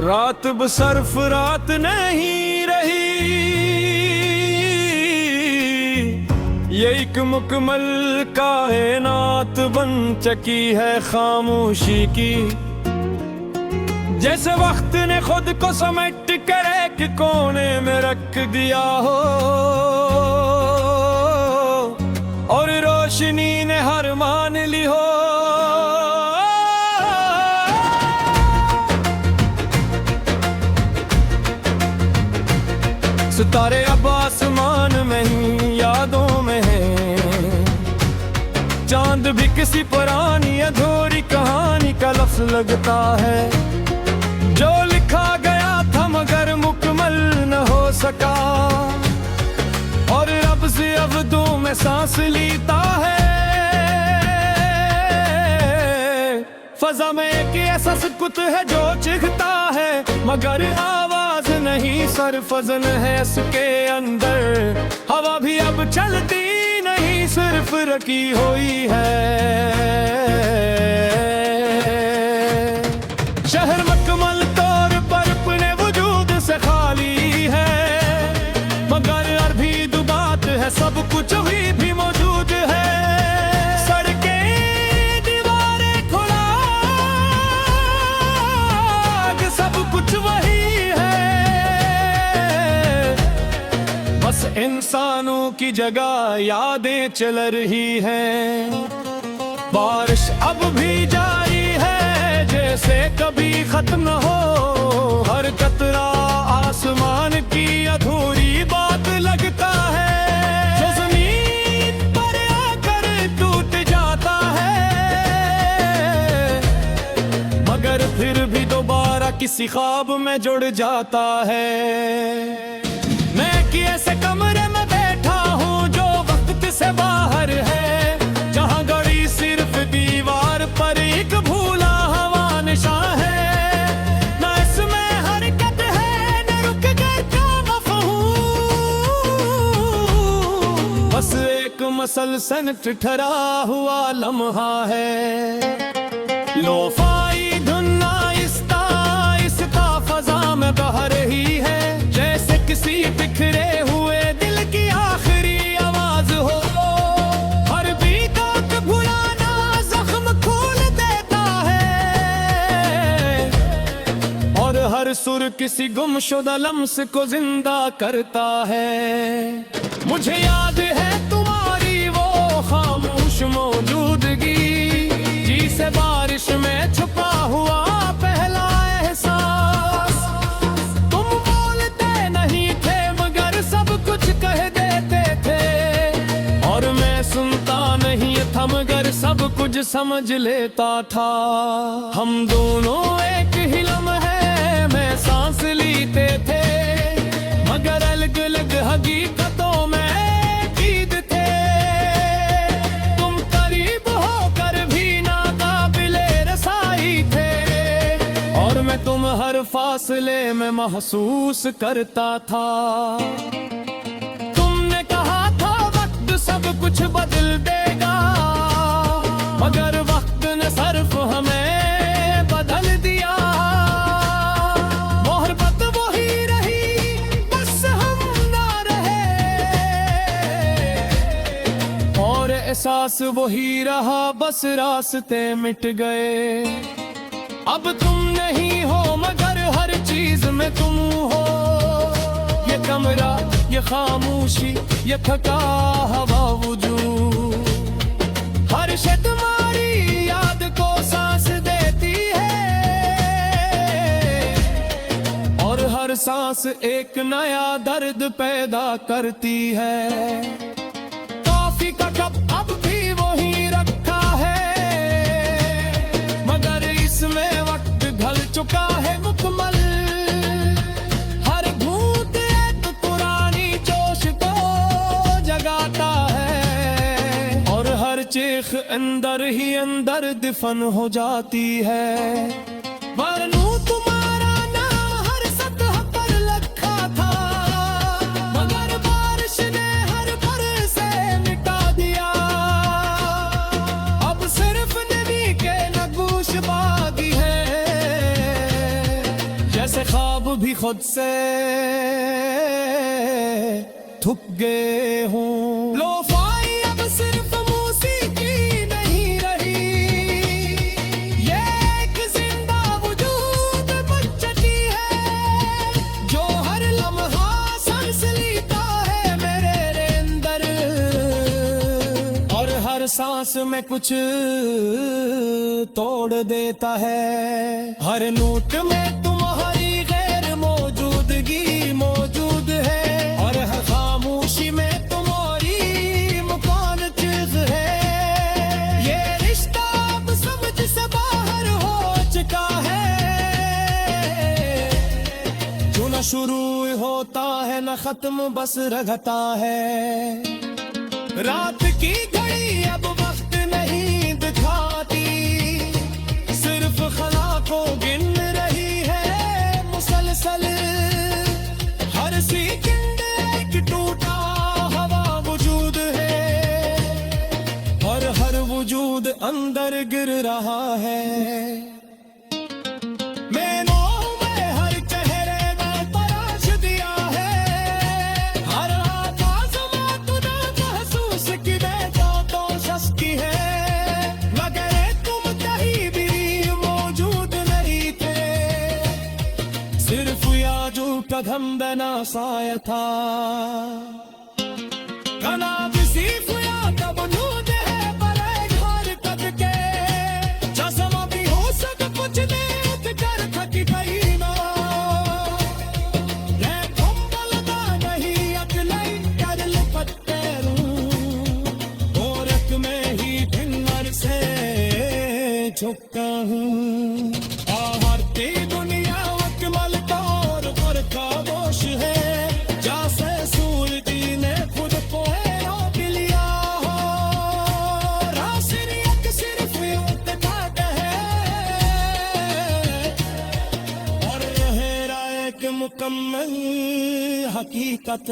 रात बसर्फ रात नहीं रही, ये एक मुकम्मल कायनात बन चकी है खामोशी की। जैसे वक्त ने खुद को समेट कर एक कोने में रख दिया हो, और रोशनी ने हार मान ली हो। सितारे अब आसमान में ही यादों में हैं, चांद भी किसी पुरानी अधूरी कहानी का लफ्ज लगता है। जो लिखा गया था मगर मुकम्मल न हो सका, और रब से अवदों में सांस लेता है। फजा में एक ऐसा सुकूत है जो चिखता है, मगर आवाज नहीं सरफजन है इसके अंदर। हवा भी अब चलती नहीं, सिर्फ रखी हुई है। शहर मुकम्मल तौर पर अपने वजूद से खाली है, मगर अभी दुबात है, सब कुछ अभी भी मौजूद है। बस इंसानों की जगह यादें चल रही हैं। बारिश अब भी जारी है, जैसे कभी खत्म न हो। हर कतरा आसमान की अधूरी बात लगता है, जो जमीन पर आकर टूट जाता है, मगर फिर भी दोबारा किसी ख्वाब में जुड़ जाता है। मैं कि ऐसे कमरे में बैठा हूँ जो वक्त से बाहर है, जहाँ गड़ी सिर्फ दीवार पर एक भूला हवा निशान है। न इसमें हरकत है न रुक गए क्या मफ़हूम, बस एक मसलसल ठहरा हुआ लम्हा है। लोफाई धुन आहिस्ता आहिस्ता फजा में बह रही है, जैसे किसी बिखरे हुए दिल की आखिरी आवाज हो। हर बीत भुलाना जख्म खोल देता है, और हर सुर किसी गुमशुदा लम्स को जिंदा करता है। मुझे याद है तुम्हारी वो खामोश मौजूदगी, जिसे बारिश में छुपा हुआ पहला एहसास। तुम बोलते नहीं थे मगर सब कुछ कह देते थे, और मैं सुनता नहीं था मगर सब कुछ समझ लेता था। हम दोनों एक ही लम्हे में सांस लेते थे, मगर अलग अलग हकीकतों में ईद थे। तुम करीब होकर भी नाकाबिले रसाई थे, और मैं तुम हर फासले में महसूस करता था। तुमने कहा था वक्त सब कुछ बदल देगा, मगर वक्त ने सिर्फ हमें बदल दिया। मोहब्बत वही रही, बस हम ना रहे, और एहसास वही रहा, बस रास्ते मिट गए। अब तुम नहीं हो मगर हर चीज में तुम हो। ये कमरा, ये खामोशी, ये थका हवा वजूद, हर शय तुम्हारी याद को सांस देती है, और हर सांस एक नया दर्द पैदा करती है। कॉफी का कप अब भी वही रखा है, मगर इसमें वक्त ढल चुका है मुकम्मल। हर घूंट एक पुरानी जोश को जगाता है, और हर चीख अंदर ही अंदर दफन हो जाती है। वरनू तुम्हारा नाम हर सतह पर लिखा था, मगर बारिश ने हर पर से मिटा दिया। अब सिर्फ नबी के नगूश बाकी है, भी खुद से थक गए हूँ। लोफाई अब सिर्फ मौसीकी नहीं रही, ये एक जिंदा वजूद बन चुकी है, जो हर लम्हा सांस लेता है मेरे अंदर, और हर सांस में कुछ तोड़ देता है। हर नोट में तुम्हारी गैर मौजूदगी मौजूद है, और हर खामोशी में तुम्हारी मुकान चीज है। ये रिश्ता अब समझ से बाहर हो चुका है, जो न शुरू होता है न खत्म बस रगता है। रात की घड़ी अब वक्त नहीं दिखाती, सिर्फ खला को गिन रही है मुसलसल। हर सेकंड एक टूटा हवा वजूद है, और हर वजूद अंदर गिर रहा है। मैंने हर चेहरे में तराश दिया है, हर आवाज में तूने महसूस की बेटा तो सस्ती है, मगर तुम कहीं भी मौजूद नहीं थे। सिर्फ यादों का गम बना साया था, कना सिर्फ याद वजूद है पर एक हरकत के, चश्मा भी हो सक कुछ देख कर थक गई ना। ये कुंबलदा नहीं अकलाई कर लिपटते रूं, औरत में ही भिन्नर से झुका हूँ। आहरती दुनिया अकमल तौर पर खामोश है, जैसे सूरज ने खुद को रोक लिया हो। रासरियत सिर्फ इत्तेफाक है, और रहेगा एक मुकम्मल हकीकत।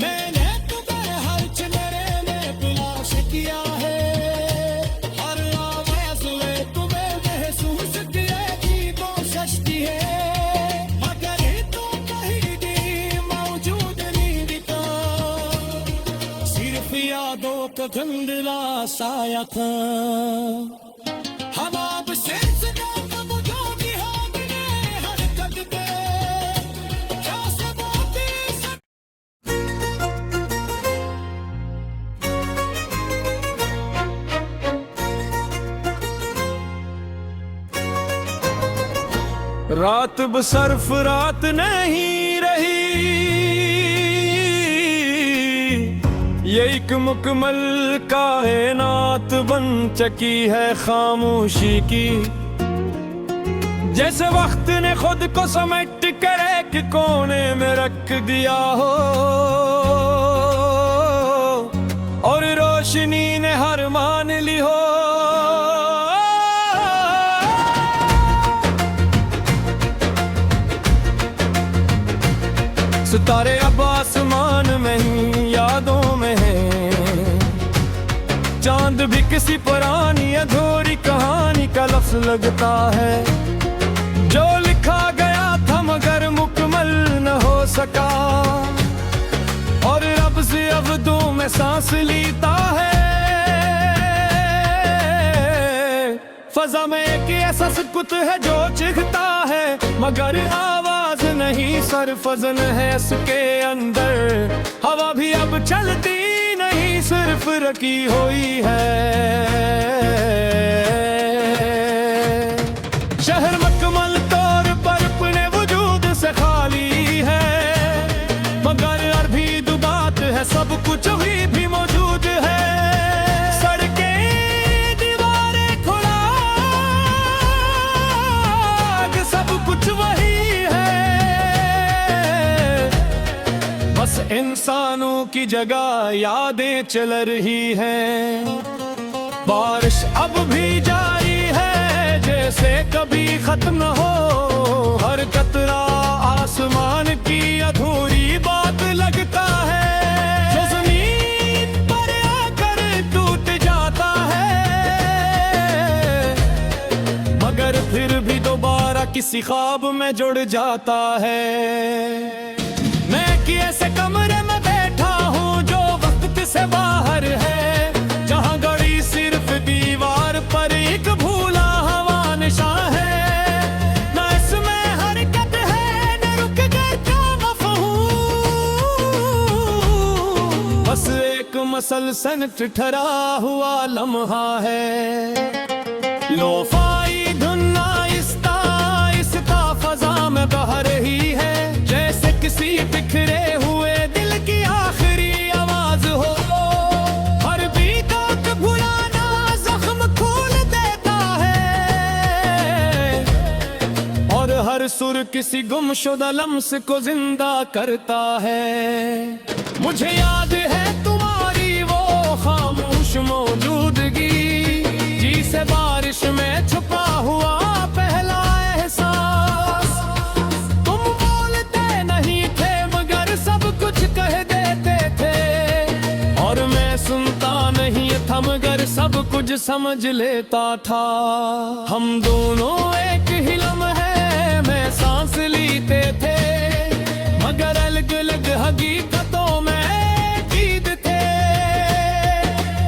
मैंने तुम्हें हर चेहरे में तलाश किया है, हर आवाज में तुम्हें महसूस किया कि तो सस्ती है, मगर तुम कहीं भी मौजूद नहीं दिखा। सिर्फ यादों का धुंधला साया था, हम अब सिलसिला कब जोगी हो गए हरकत पे, क्या सब होती सब। रात बसर्फ रात नहीं रही, ये एक मुकम्मल कायनात बन चुकी है खामोशी की। जैसे वक्त ने खुद को समेट कर एक कोने में रख दिया हो, और रोशनी ने हार मान ली हो। सितारे अब आसमान में ही यादों में हैं, चांद भी किसी पुरानी अधूरी कहानी का लफ्ज लगता है, जो लिखा गया था मगर मुकम्मल न हो सका, और रब से अवधों में सांस लेता है। फजा में एक ऐसा सुकूत है जो चिढ़ता है, मगर आवाज नहीं सरफजन है इसके अंदर। हवा भी अब चलती नहीं सिर्फ रखी हुई है। शहर मुकम्मल तौर पर अपने वजूद से खाली है, मगर अरबी दुबात है सब कुछ अभी भी मौजूद है। कुछ वही है, बस इंसानों की जगह यादें चल रही हैं। बारिश अब भी जारी है जैसे कभी खत्म न हो, हर कतरा आसमान की अधूरी बात लगता है, जो जमीन पर आकर टूट जाता है, मगर फिर भी दोबारा किसी किसी ख्वाब में जुड़ जाता है। मैं कि ऐसे कमरे में बैठा हूँ जो वक्त से बाहर है, जहाँ गड़ी सिर्फ दीवार पर एक भूला हवा निशान है। न इसमें हरकत है न रुक कर क्या मफ़हूम, बस एक मसलसल ठहरा हुआ लम्हा है। लोफाई धुन आहिस्ता आहिस्ता फजा में बह रही है, जैसे किसी बिखरे हुए दिल की आखिरी आवाज हो। हर बीत भुलाना जख्म खोल देता है, और हर सुर किसी गुमशुदा लम्स को जिंदा करता है। मुझे याद है तुम्हारी वो खामोश मौजूदगी, जिसे बारिश में छुपा हुआ पहला एहसास। तुम बोलते नहीं थे मगर सब कुछ कह देते थे, और मैं सुनता नहीं था मगर सब कुछ समझ लेता था। हम दोनों एक ही लम्हे में सांस लेते थे, मगर अलग अलग हकीकतों में ईद थे।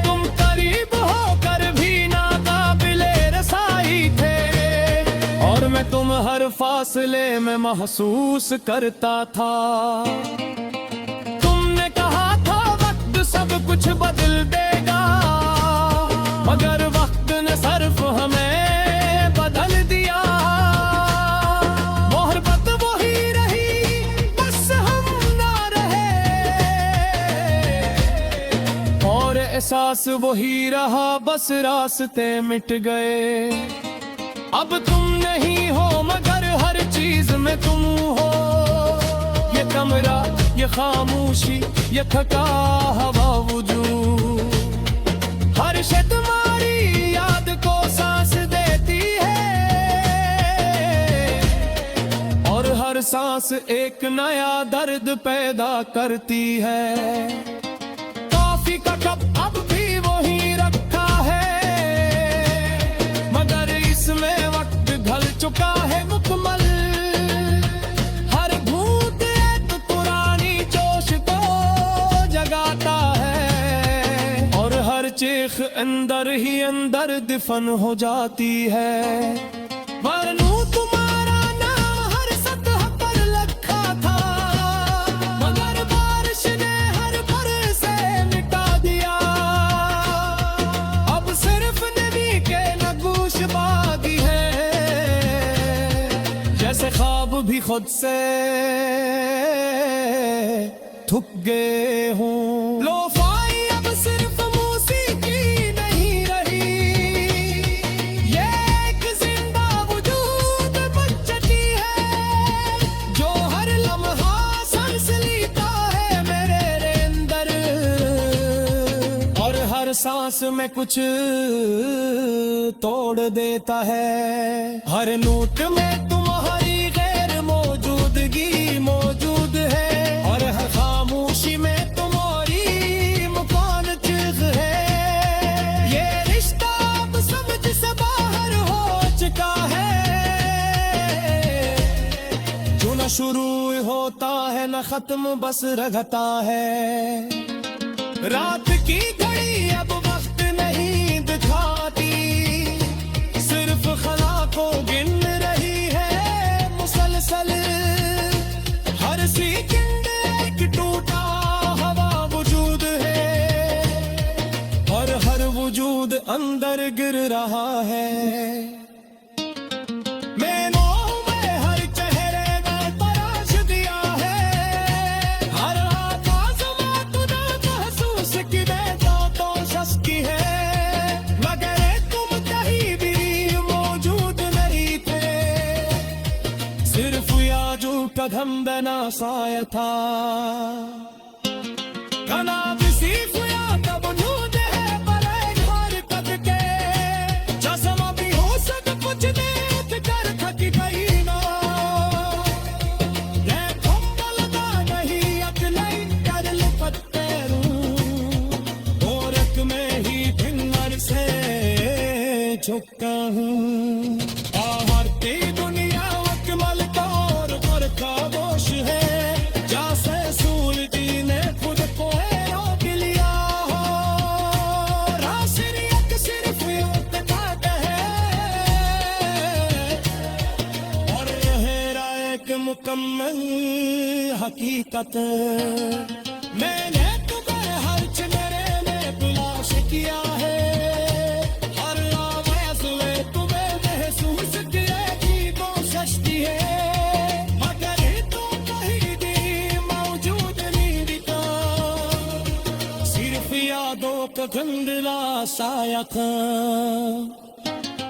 तुम करीब होकर भी नाकाबिले रसाई थे, और मैं तुम हर फासले में महसूस करता था। तुमने कहा था वक्त सब कुछ बदल देगा, मगर वक्त ने सिर्फ हमें बदल दिया। मोहब्बत वही रही बस हम ना रहे, और एहसास वही रहा बस रास्ते मिट गए। अब तुम नहीं हो मगर हर चीज में तुम हो, ये कमरा ये खामोशी ये थका हवा वजूद, हर शे तुम्हारी याद को सांस देती है, और हर सांस एक नया दर्द पैदा करती है। कॉफी का कप अब भी वही रखा है, मगर इसमें वक्त ढल चुका है मुकम्मल। हर घूंट एक पुरानी जोश को जगाता है, और हर चीख अंदर ही अंदर दफन हो जाती है। वरनू तुम्हारा नाम हर सतह पर लिखा था, मगर बारिश ने हर पर से मिटा दिया। अब सिर्फ नबी के नगूश बागी है, जैसे ख्वाब भी खुद से थक गए हूँ। लोफाई अब सिर्फ मौसीकी नहीं रही, ये एक जिंदा वजूद बन चुकी है, जो हर लम्हा सांस लेता है मेरे अंदर, और हर सांस में कुछ तोड़ देता है। हर नोट में तुम्हारी गैर मौजूदगी मौजूद है, और हर खामोशी में तुम्हारी मुकान चीज है। ये रिश्ता अब समझ से बाहर हो चुका है, जो न शुरू होता है न खत्म बस रखता है। रात की घड़ी अब वक्त नहीं दिखाती, सिर्फ खला को गिन रही है मुसलसल। हर सेकंड एक टूटा हवा वजूद है, और हर वजूद अंदर गिर रहा है। मैंने हर चेहरे में तराश दिया है, हर आवाज में तुझे महसूस की तो शस की है, मगर तुम कहीं भी मौजूद नहीं थे। सिर्फ याजूज का धम बना साया था, कनाब सिर्फ या तब नूद है पर एक हरकत के, जसम भी हो सक कुछ देख कर थक गई ना। ये थम्बलदा नहीं अकले कर लिपटते रूं, औरत में ही फिंगर से झुका हूँ। आहरती दुनिया हकीकत। मैंने तुम्हें हर चेहरे में तलाश किया है, हर आवाज में तुम्हें महसूस किया की कोशिश की है, मगर तुम कहीं भी मौजूद नहीं दिखा, सिर्फ यादों का धुंधला साया था।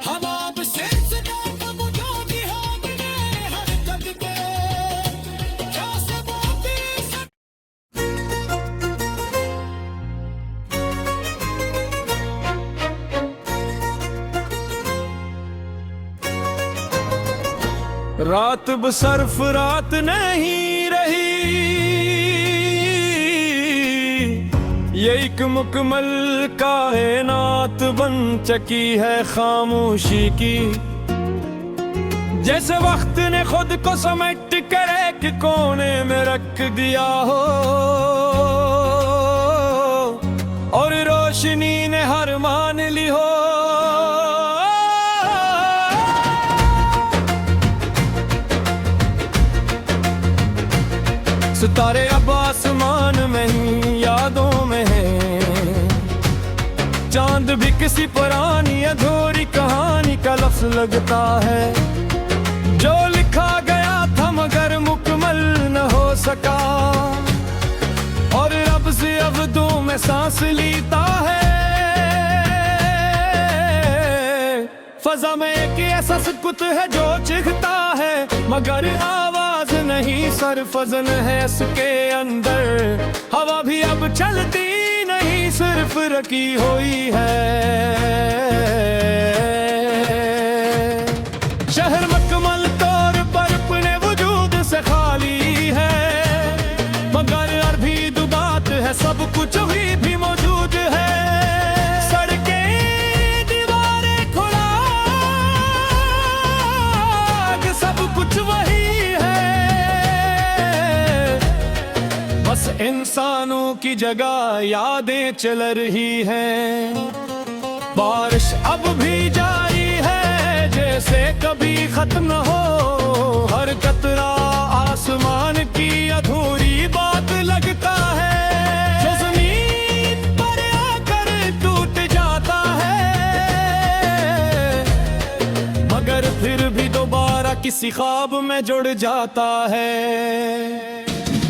हम आप सिलसिला रात बसर्फ रात नहीं रही, ये एक मुकम्मल कायनात बन चकी है खामोशी की। जैसे वक्त ने खुद को समेट कर एक कोने में रख दिया हो, और रोशनी ने हार मान ली हो। सितारे अब आसमान में ही यादों में हैं, चांद भी किसी पुरानी अधूरी कहानी का लफ्ज लगता है। जो लिखा गया था मगर मुकम्मल न हो सका, और रब से अब्दों में सांस लेता है। फजा में एक ऐसा सुकूत है जो चिखता है, मगर आवाज नहीं सरफजन है इसके अंदर। हवा भी अब चलती नहीं सिर्फ रखी हुई है। शहर मुकम्मल तौर पर अपने वजूद से खाली है, मगर अरबी दुबात है सब कुछ अभी भी मौजूद है। इंसानों की जगह यादें चल रही हैं, बारिश अब भी जारी है जैसे कभी खत्म न हो। हर कतरा आसमान की अधूरी बात लगता है, जो जमीन पर आकर टूट जाता है, मगर फिर भी दोबारा किसी ख्वाब में जुड़ जाता है।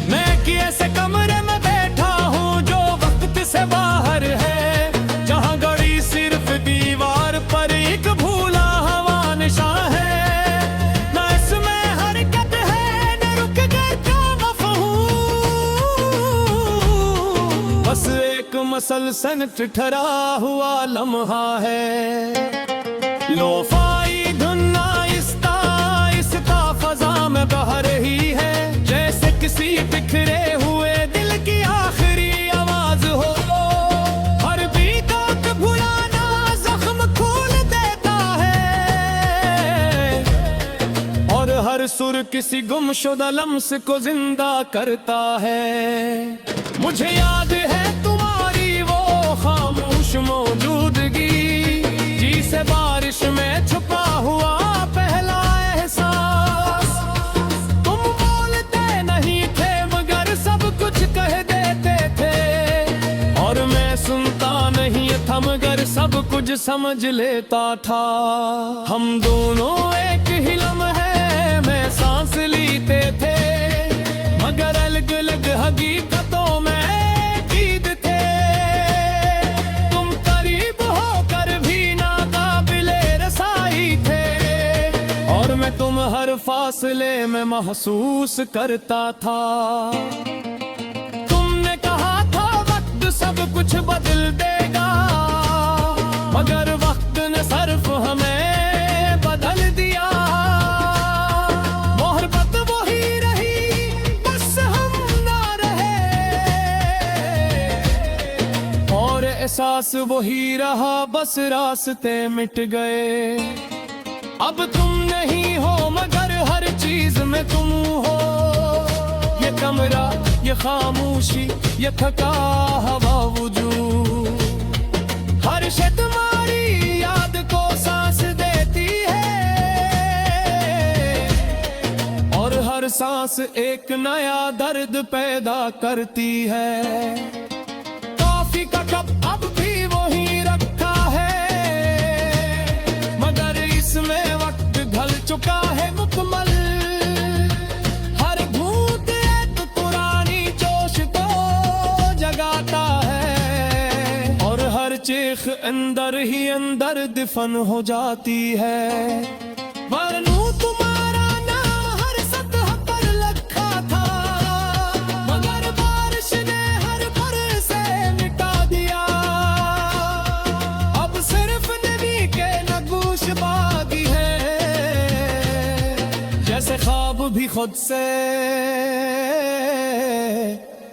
मैं ऐसे कमरे में बैठा हूँ जो वक्त से बाहर है, जहाँ गड़ी सिर्फ दीवार पर एक भूला हवा निशान है। ना इसमें हरकत है न रुक कर क्या मफ़हूम, बस एक मसलसल ठहरा हुआ लम्हा है। लोफाई धुन आहिस्ता आहिस्ता फजा में बह रही है, जैसे किसी बिखरे हुए दिल की आखिरी आवाज हो। हर बीत भुलाना जख्म खोल देता है, और हर सुर किसी गुमशुदा लम्स को जिंदा करता है। मुझे याद है तुम्हारी वो खामोश मौजूदगी, जिसे बारिश में छुपा हुआ पहला एहसास। तुम बोलते नहीं थे मगर सब कुछ कह देते थे, और मैं सुनता नहीं था मगर सब कुछ समझ लेता था। हम दोनों एक ही लम्हे में सांस लेते थे, मगर अलग अलग हकीकतों में ईद थे। तुम करीब होकर भी नाकाबिले रसाई थे, और मैं तुम हर फासले में महसूस करता था। तुमने कहा था वक्त सब कुछ बदल देगा, मगर वक्त ने सिर्फ हमें बदल दिया। मोहब्बत वही रही बस हम ना रहे, और एहसास वही रहा बस रास्ते मिट गए। अब तुम नहीं हो मगर हर चीज में तुम हो, ये कमरा ये खामोशी ये थका हवा वजूद, हर शय तुम्हारी याद को सांस देती है, और हर हर सांस एक नया दर्द पैदा करती है। कॉफी का कप अब भी वही रखा है, मगर इसमें वक्त ढल चुका है मुकम्मल। हर घूंट एक पुरानी जोश को जगाता है, और हर चीख अंदर ही अंदर दफन हो जाती है। वरनू तुम्हारा नाम हर सतह पर लिखा था, मगर बारिश ने हर पर से मिटा दिया। अब सिर्फ नबी के नगूश बाकी है, जैसे ख्वाब भी खुद से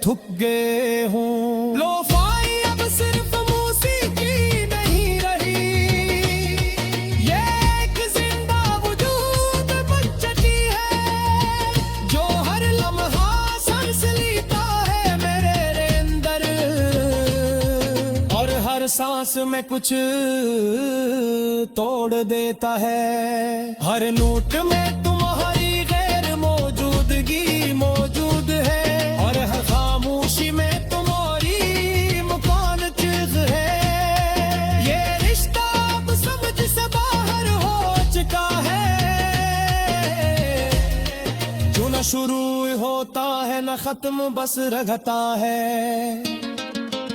थक गए हूँ। लोफाई अब सिर्फ मौसीकी नहीं रही, ये एक जिंदा वजूद बन चुकी है, जो हर लम्हा सांस लेता है मेरे अंदर, और हर सांस में कुछ तोड़ देता है। हर नोट में तुम्हारी गैर मौजूदगी मौजूद है, और हर खामोशी में तुम्हारी मुकान चीज है। ये रिश्ता अब समझ से बाहर हो चुका है, जो न शुरू होता है न खत्म बस रगता है।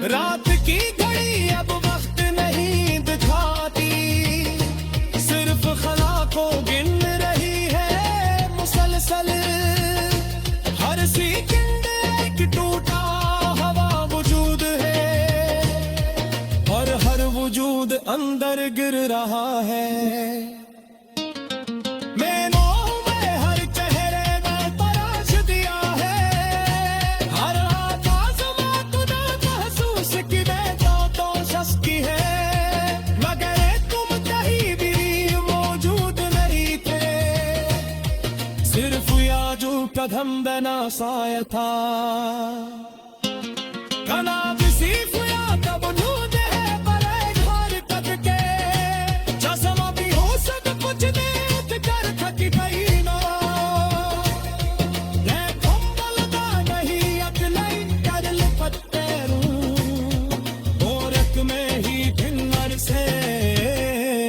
रात की घड़ी अब वक्त नहीं दिखाती, सिर्फ खला को गिन रही है मुसलसल। हर सेकंड एक टूटा हवा वजूद है, और हर वजूद अंदर गिर रहा है। मैंने हर चेहरे में तराश दिया है, हर आवाज में तूने महसूस की तो शस की है, मगर तुम कहीं भी मौजूद नहीं थे। सिर्फ याजू कदम बना साया था, कना सिर्फ या तब नूद है बड़े घर तक के, चश्मा भी हो सब कुछ देख कर थक गई ना। ये कंबलदा नहीं अकलाई कर लिपटते रूं, और एक में ही फिंगर से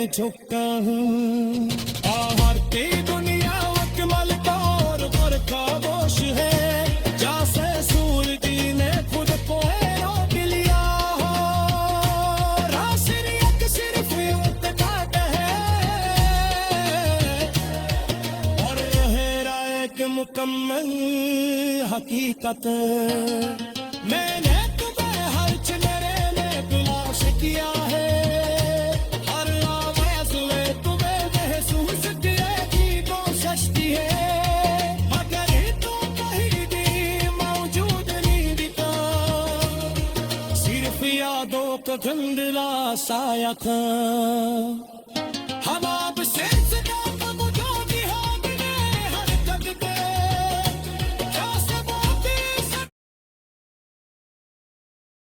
झुकता हूँ। आहर की दुनिया अकमल तौर पर खामोश है, जैसे सूरज ने खुद को रोक लिया हो। राशनियत सिर्फ इत्तेफाक है, और यह एक मुकम्मल हकीकत। मैंने तुम्हें हर चेहरे में तलाश किया है, हर आवाज में तुम्हें महसूस किए की कोशिश की है, मगर तुम कहीं भी मौजूद नहीं दिखा। सिर्फ यादों का धुंधला साया था, हम अब सिर्फ